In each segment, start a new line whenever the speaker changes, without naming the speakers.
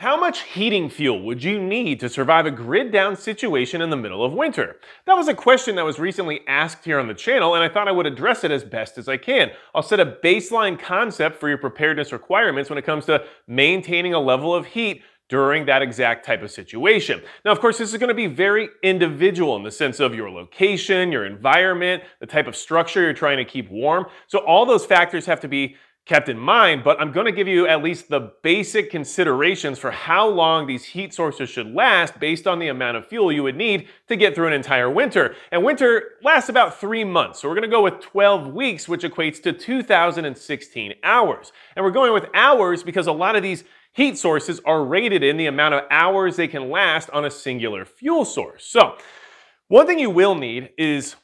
How much heating fuel would you need to survive a grid-down situation in the middle of winter? That was a question that was recently asked here on the channel, and I thought I would address it as best as I can. I'll set a baseline concept for your preparedness requirements when it comes to maintaining a level of heat during that exact type of situation. Now, of course, this is going to be very individual in the sense of your location, your environment, the type of structure you're trying to keep warm. So all those factors have to be kept in mind, but I'm going to give you at least the basic considerations for how long these heat sources should last based on the amount of fuel you would need to get through an entire winter. And winter lasts about 3 months, so we're going to go with 12 weeks, which equates to 2,016 hours. And we're going with hours because a lot of these heat sources are rated in the amount of hours they can last on a singular fuel source. So one thing you will need is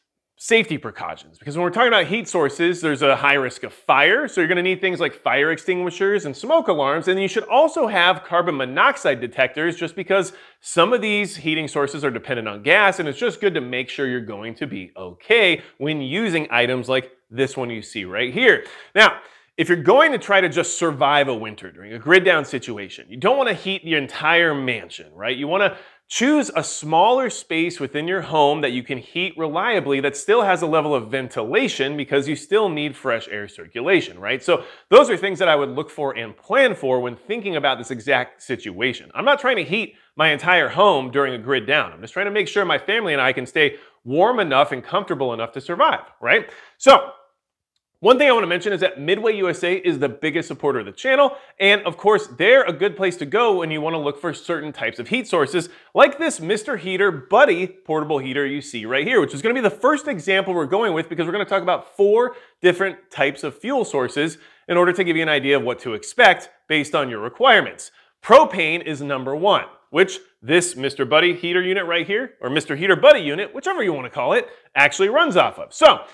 safety precautions, because when we're talking about heat sources, there's a high risk of fire, so you're going to need things like fire extinguishers and smoke alarms, and you should also have carbon monoxide detectors just because some of these heating sources are dependent on gas, and it's just good to make sure you're going to be okay when using items like this one you see right here. Now, if you're going to try to just survive a winter during a grid down situation, you don't want to heat your entire mansion, right? You want to choose a smaller space within your home that you can heat reliably that still has a level of ventilation because you still need fresh air circulation, right? So those are things that I would look for and plan for when thinking about this exact situation. I'm not trying to heat my entire home during a grid down. I'm just trying to make sure my family and I can stay warm enough and comfortable enough to survive, right? So one thing I want to mention is that Midway USA is the biggest supporter of the channel, and of course, they're a good place to go when you want to look for certain types of heat sources, like this Mr. Heater Buddy portable heater you see right here, which is going to be the first example we're going with because we're going to talk about 4 different types of fuel sources in order to give you an idea of what to expect based on your requirements. Propane is number 1, which this Mr. Buddy heater unit right here, or Mr. Heater Buddy unit, whichever you want to call it, actually runs off of. So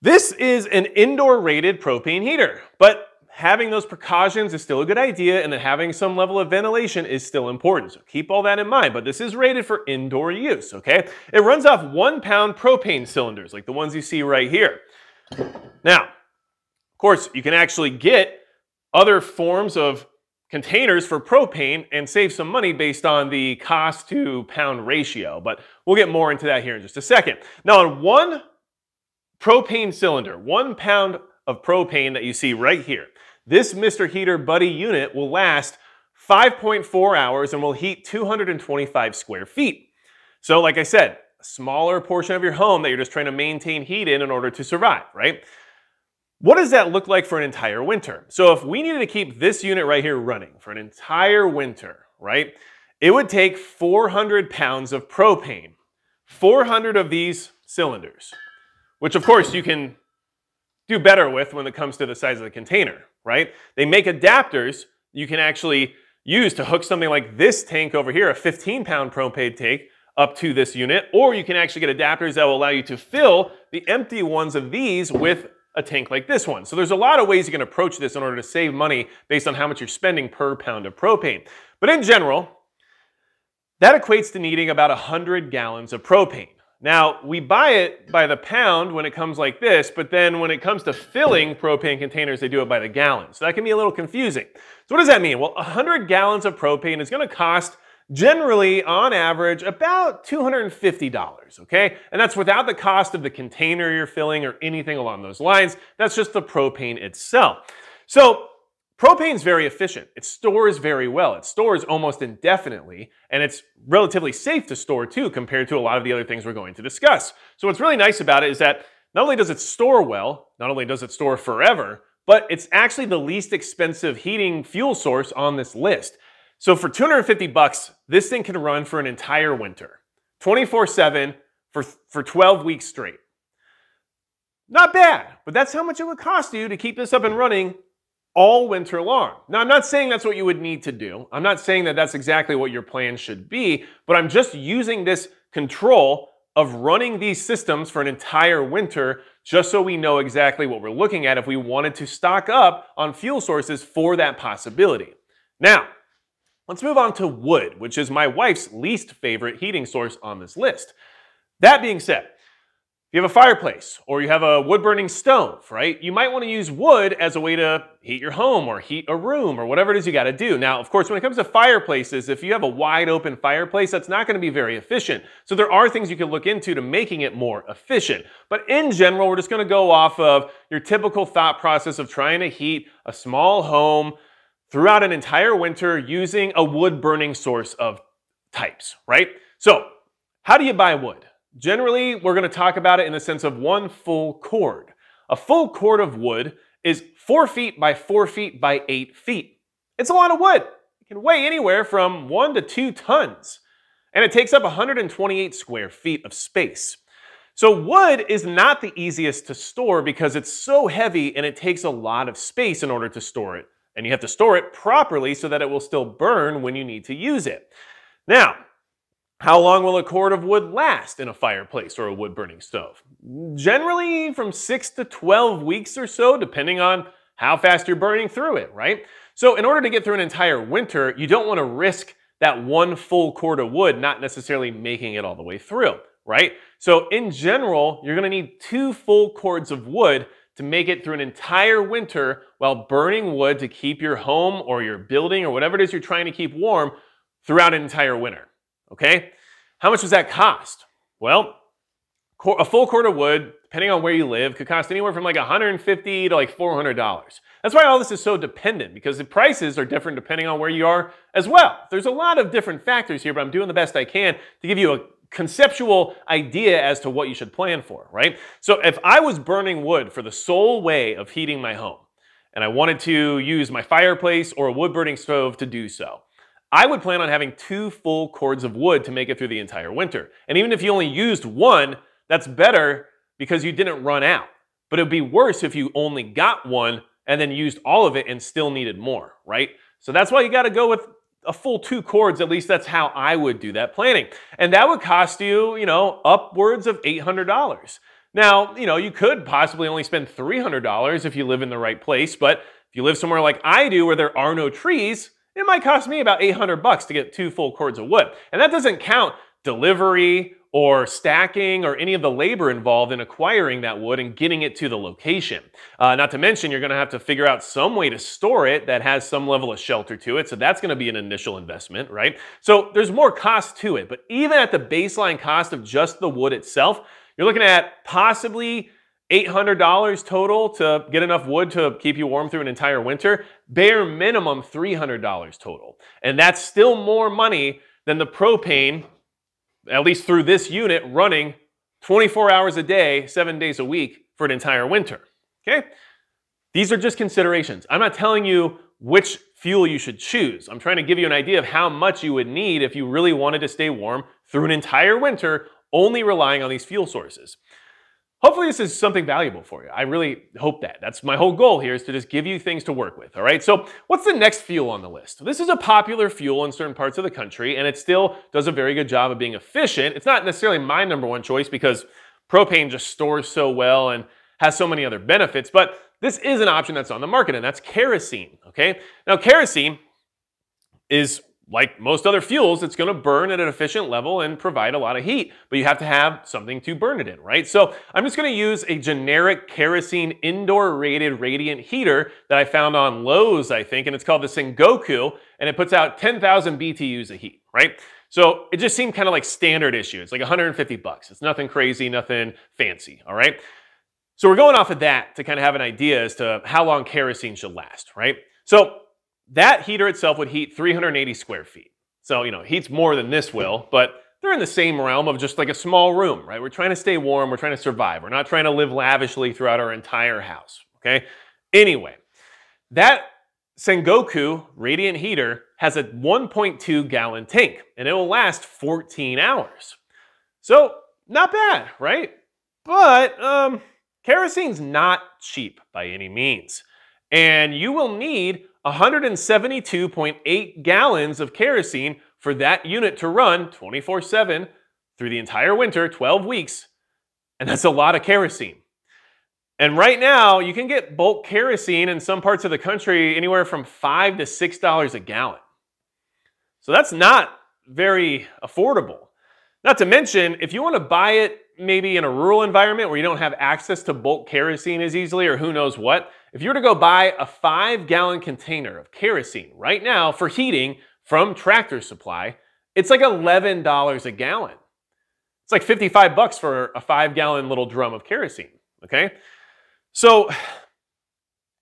this is an indoor rated propane heater, but having those precautions is still a good idea, and then having some level of ventilation is still important. So keep all that in mind, but this is rated for indoor use, okay? It runs off 1-pound propane cylinders, like the ones you see right here. Now, of course, you can actually get other forms of containers for propane and save some money based on the cost to pound ratio, but we'll get more into that here in just a second. Now, on one propane cylinder, 1 pound of propane that you see right here, this Mr. Heater Buddy unit will last 5.4 hours and will heat 225 square feet. So like I said, a smaller portion of your home that you're just trying to maintain heat in order to survive, right? What does that look like for an entire winter? So if we needed to keep this unit right here running for an entire winter, right, it would take 400 pounds of propane, 400 of these cylinders, which of course you can do better with when it comes to the size of the container, right? They make adapters you can actually use to hook something like this tank over here, a 15-pound propane tank, up to this unit, or you can actually get adapters that will allow you to fill the empty ones of these with a tank like this one. So there's a lot of ways you can approach this in order to save money based on how much you're spending per pound of propane. But in general, that equates to needing about 100 gallons of propane. Now, we buy it by the pound when it comes like this, but then when it comes to filling propane containers, they do it by the gallon. So that can be a little confusing. So what does that mean? Well, 100 gallons of propane is going to cost generally, on average, about $250, okay? And that's without the cost of the container you're filling or anything along those lines. That's just the propane itself. So propane's very efficient. It stores very well. It stores almost indefinitely, and it's relatively safe to store too compared to a lot of the other things we're going to discuss. So what's really nice about it is that not only does it store well, not only does it store forever, but it's actually the least expensive heating fuel source on this list. So for 250 bucks, this thing can run for an entire winter, 24/7 for 12 weeks straight. Not bad, but that's how much it would cost you to keep this up and running all winter long. Now, I'm not saying that's what you would need to do. I'm not saying that that's exactly what your plan should be, but I'm just using this control of running these systems for an entire winter just so we know exactly what we're looking at if we wanted to stock up on fuel sources for that possibility. Now, let's move on to wood, which is my wife's least favorite heating source on this list. That being said, if you have a fireplace or you have a wood-burning stove, right? You might want to use wood as a way to heat your home or heat a room or whatever it is you got to do. Now, of course, when it comes to fireplaces, if you have a wide open fireplace, that's not going to be very efficient. So there are things you can look into to making it more efficient. But in general, we're just going to go off of your typical thought process of trying to heat a small home throughout an entire winter using a wood-burning source of types, right? So how do you buy wood? Generally, we're going to talk about it in the sense of one full cord. A full cord of wood is 4 feet by 4 feet by 8 feet. It's a lot of wood. It can weigh anywhere from 1 to 2 tons. And it takes up 128 square feet of space. So wood is not the easiest to store because it's so heavy and it takes a lot of space in order to store it. And you have to store it properly so that it will still burn when you need to use it. Now, how long will a cord of wood last in a fireplace or a wood-burning stove? Generally from 6 to 12 weeks or so, depending on how fast you're burning through it, right? So in order to get through an entire winter, you don't want to risk that one full cord of wood not necessarily making it all the way through, right? So in general, you're going to need 2 full cords of wood to make it through an entire winter while burning wood to keep your home or your building or whatever it is you're trying to keep warm throughout an entire winter. Okay, how much does that cost? Well, a full cord of wood, depending on where you live, could cost anywhere from like $150 to like $400. That's why all this is so dependent, because the prices are different depending on where you are as well. There's a lot of different factors here, but I'm doing the best I can to give you a conceptual idea as to what you should plan for, right? So if I was burning wood for the sole way of heating my home, and I wanted to use my fireplace or a wood-burning stove to do so, I would plan on having 2 full cords of wood to make it through the entire winter. And even if you only used one, that's better because you didn't run out. But it would be worse if you only got one and then used all of it and still needed more, right? So that's why you got to go with a full 2 cords. At least that's how I would do that planning. And that would cost you, upwards of $800. Now, you could possibly only spend $300 if you live in the right place. But if you live somewhere like I do where there are no trees, it might cost me about $800 to get 2 full cords of wood. And that doesn't count delivery or stacking or any of the labor involved in acquiring that wood and getting it to the location. Not to mention, you're going to have to figure out some way to store it that has some level of shelter to it. So that's going to be an initial investment, right? So there's more cost to it. But even at the baseline cost of just the wood itself, you're looking at possibly $800 total to get enough wood to keep you warm through an entire winter. Bare minimum $300 total. And that's still more money than the propane, at least through this unit, running 24 hours a day, 7 days a week for an entire winter. Okay? These are just considerations. I'm not telling you which fuel you should choose. I'm trying to give you an idea of how much you would need if you really wanted to stay warm through an entire winter, only relying on these fuel sources. Hopefully this is something valuable for you. I really hope that. That's my whole goal here, is to just give you things to work with, all right? So what's the next fuel on the list? This is a popular fuel in certain parts of the country, and it still does a very good job of being efficient. It's not necessarily my #1 choice because propane just stores so well and has so many other benefits, but this is an option that's on the market, and that's kerosene, okay? Now, kerosene is, like most other fuels, it's going to burn at an efficient level and provide a lot of heat, but you have to have something to burn it in, right? So I'm just going to use a generic kerosene indoor rated radiant heater that I found on Lowe's, I think, and it's called the Sengoku, and it puts out 10,000 BTUs of heat, right? So it just seemed kind of like standard issue. It's like $150. It's nothing crazy, nothing fancy, all right? So we're going off of that to kind of have an idea as to how long kerosene should last, right? So that heater itself would heat 380 square feet. So, it heats more than this will, but they're in the same realm of just like a small room, right? We're trying to stay warm, we're trying to survive. We're not trying to live lavishly throughout our entire house, okay? Anyway, that Sengoku radiant heater has a 1.2 gallon tank, and it will last 14 hours. So, not bad, right? But, kerosene's not cheap by any means. And you will need 172.8 gallons of kerosene for that unit to run 24/7 through the entire winter, 12 weeks. And that's a lot of kerosene. And right now, you can get bulk kerosene in some parts of the country anywhere from $5 to $6 a gallon. So that's not very affordable. Not to mention, if you want to buy it maybe in a rural environment where you don't have access to bulk kerosene as easily, or who knows what, if you were to go buy a 5-gallon container of kerosene right now for heating from Tractor Supply, it's like $11 a gallon. It's like 55 bucks for a 5-gallon little drum of kerosene, okay? So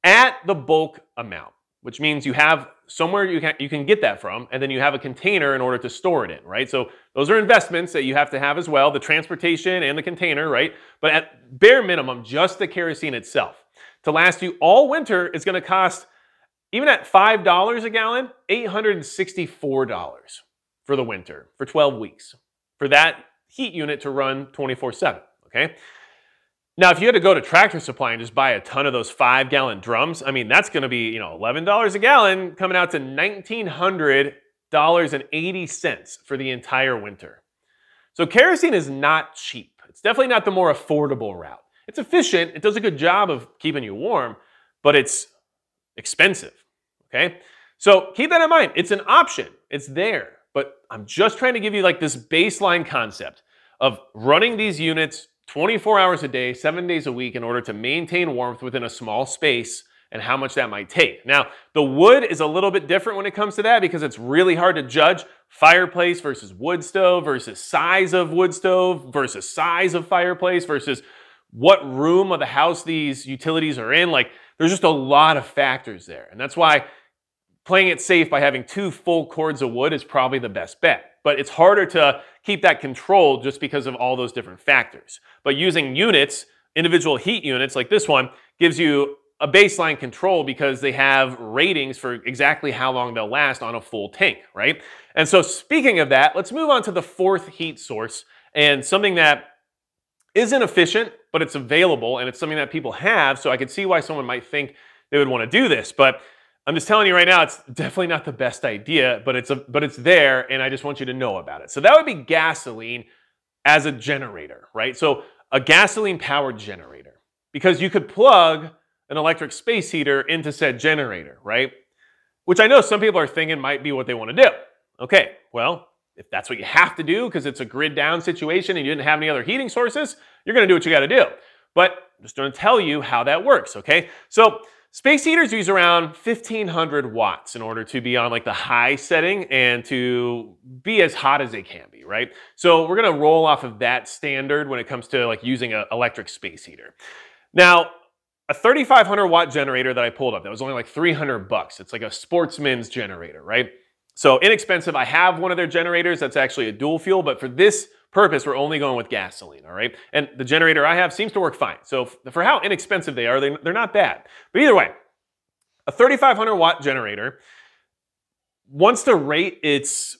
at the bulk amount, which means you have somewhere you can get that from, and then you have a container in order to store it in, right? So those are investments that you have to have as well, the transportation and the container, right? But at bare minimum, just the kerosene itself, to last you all winter, is gonna cost, even at $5 a gallon, $864 for the winter, for 12 weeks, for that heat unit to run 24/7, okay? Now, if you had to go to Tractor Supply and just buy a ton of those 5-gallon drums, I mean, that's gonna be, $11 a gallon, coming out to $1,900.80 for the entire winter. So kerosene is not cheap. It's definitely not the more affordable route. It's efficient, it does a good job of keeping you warm, but it's expensive, okay? So keep that in mind. It's an option, it's there, but I'm just trying to give you like this baseline concept of running these units 24 hours a day, 7 days a week in order to maintain warmth within a small space and how much that might take. Now, the wood is a little bit different when it comes to that because it's really hard to judge fireplace versus wood stove versus size of wood stove versus size of fireplace versus what room of the house these utilities are in. Like, there's just a lot of factors there. And that's why playing it safe by having 2 full cords of wood is probably the best bet. But it's harder to keep that controlled just because of all those different factors. But using units, individual heat units like this one, gives you a baseline control because they have ratings for exactly how long they'll last on a full tank, right? And so speaking of that, let's move on to the 4th heat source, and something that isn't efficient, but it's available, and it's something that people have, so I could see why someone might think they would want to do this. But I'm just telling you right now, it's definitely not the best idea, but it's there, and I just want you to know about it. So that would be gasoline as a generator, right? So a gasoline-powered generator, because you could plug an electric space heater into said generator, right? Which I know some people are thinking might be what they want to do. Okay, well, if that's what you have to do because it's a grid down situation and you didn't have any other heating sources, you're going to do what you got to do. But I'm just going to tell you how that works, okay? So space heaters use around 1,500 watts in order to be on like the high setting and to be as hot as they can be, right? So we're gonna roll off of that standard when it comes to like using an electric space heater. Now, a 3,500 watt generator that I pulled up, that was only like 300 bucks. It's like a sportsman's generator, right? So inexpensive. I have one of their generators that's actually a dual fuel, but for this purpose, we're only going with gasoline, all right? And the generator I have seems to work fine. So for how inexpensive they are, they're not bad. But either way, a 3,500 watt generator wants to rate its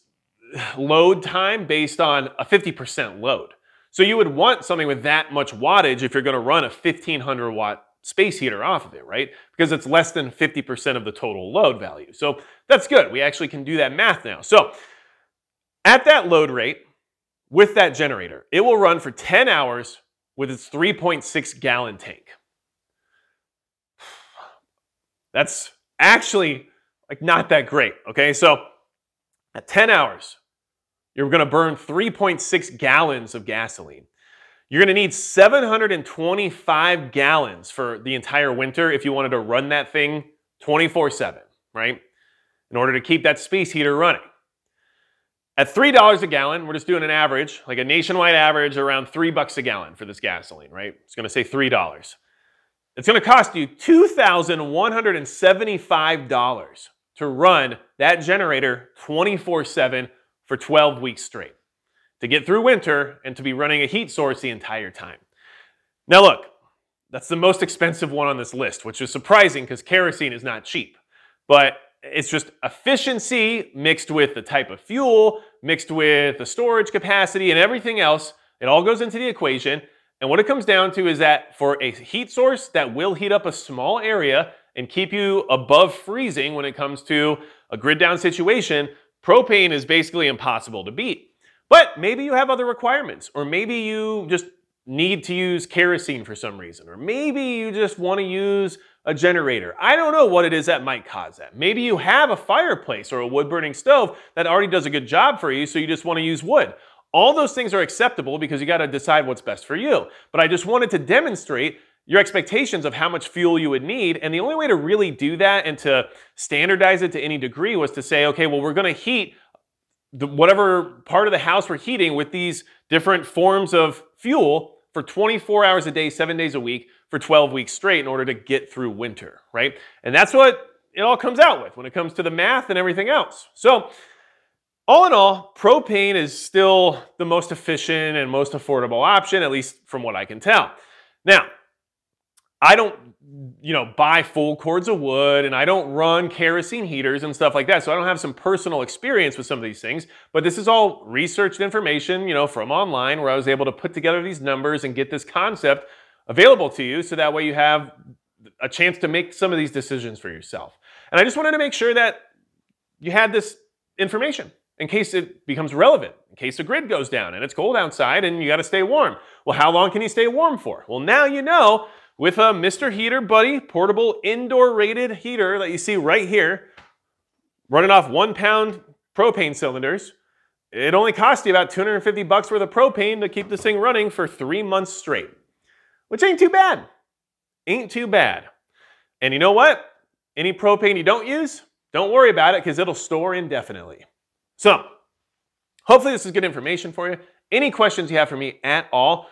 load time based on a 50% load. So you would want something with that much wattage if you're gonna run a 1,500 watt space heater off of it, right? Because it's less than 50% of the total load value. So that's good. We actually can do that math now. So at that load rate, with that generator, it will run for 10 hours with its 3.6 gallon tank. That's actually like not that great, okay? So at 10 hours, you're gonna burn 3.6 gallons of gasoline. You're gonna need 725 gallons for the entire winter if you wanted to run that thing 24/7, right? In order to keep that space heater running. At $3 a gallon, we're just doing an average, like a nationwide average, around $3 a gallon for this gasoline, right? It's gonna say $3. It's gonna cost you $2,175 to run that generator 24/7 for 12 weeks straight, to get through winter and to be running a heat source the entire time. Now look, that's the most expensive one on this list, which is surprising because kerosene is not cheap. But it's just efficiency mixed with the type of fuel, mixed with the storage capacity and everything else. It all goes into the equation. And what it comes down to is that for a heat source that will heat up a small area and keep you above freezing when it comes to a grid down situation, propane is basically impossible to beat. But maybe you have other requirements, or maybe you just need to use kerosene for some reason, or maybe you just want to use a generator. I don't know what it is that might cause that. Maybe you have a fireplace or a wood-burning stove that already does a good job for you, so you just want to use wood. All those things are acceptable because you got to decide what's best for you. But I just wanted to demonstrate your expectations of how much fuel you would need. And the only way to really do that and to standardize it to any degree was to say, okay, well, we're going to heat whatever part of the house we're heating with these different forms of fuel for 24 hours a day, 7 days a week for 12 weeks straight in order to get through winter, right? And that's what it all comes out with when it comes to the math and everything else. So all in all, propane is still the most efficient and most affordable option, at least from what I can tell. Now, I don't, buy full cords of wood, and I don't run kerosene heaters and stuff like that, so I don't have some personal experience with some of these things, but this is all researched information, from online, where I was able to put together these numbers and get this concept available to you, so that way you have a chance to make some of these decisions for yourself. And I just wanted to make sure that you had this information in case it becomes relevant, in case the grid goes down and it's cold outside and you got to stay warm. Well, how long can you stay warm for? Well, now you know. With a Mr. Heater Buddy portable indoor rated heater that you see right here, running off 1 pound propane cylinders, it only costs you about $250 worth of propane to keep this thing running for 3 months straight. Which ain't too bad. Ain't too bad. And you know what? Any propane you don't use, don't worry about it because it'll store indefinitely. So, hopefully this is good information for you. Any questions you have for me at all,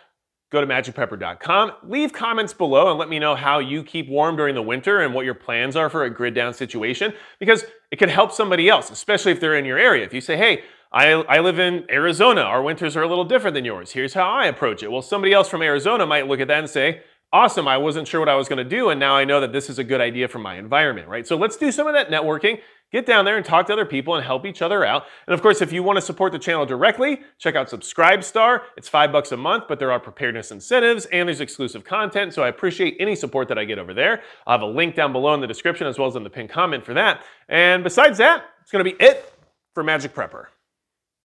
go to magicprepper.com, leave comments below and let me know how you keep warm during the winter and what your plans are for a grid down situation, because it could help somebody else, especially if they're in your area. If you say, hey, I live in Arizona, our winters are a little different than yours, here's how I approach it. Well, somebody else from Arizona might look at that and say, awesome, I wasn't sure what I was gonna do, and now I know that this is a good idea for my environment, right? So let's do some of that networking. Get down there and talk to other people and help each other out. And of course, if you want to support the channel directly, check out Subscribestar. It's $5 a month, but there are preparedness incentives and there's exclusive content. So I appreciate any support that I get over there. I'll have a link down below in the description as well as in the pinned comment for that. And besides that, it's going to be it for Magic Prepper.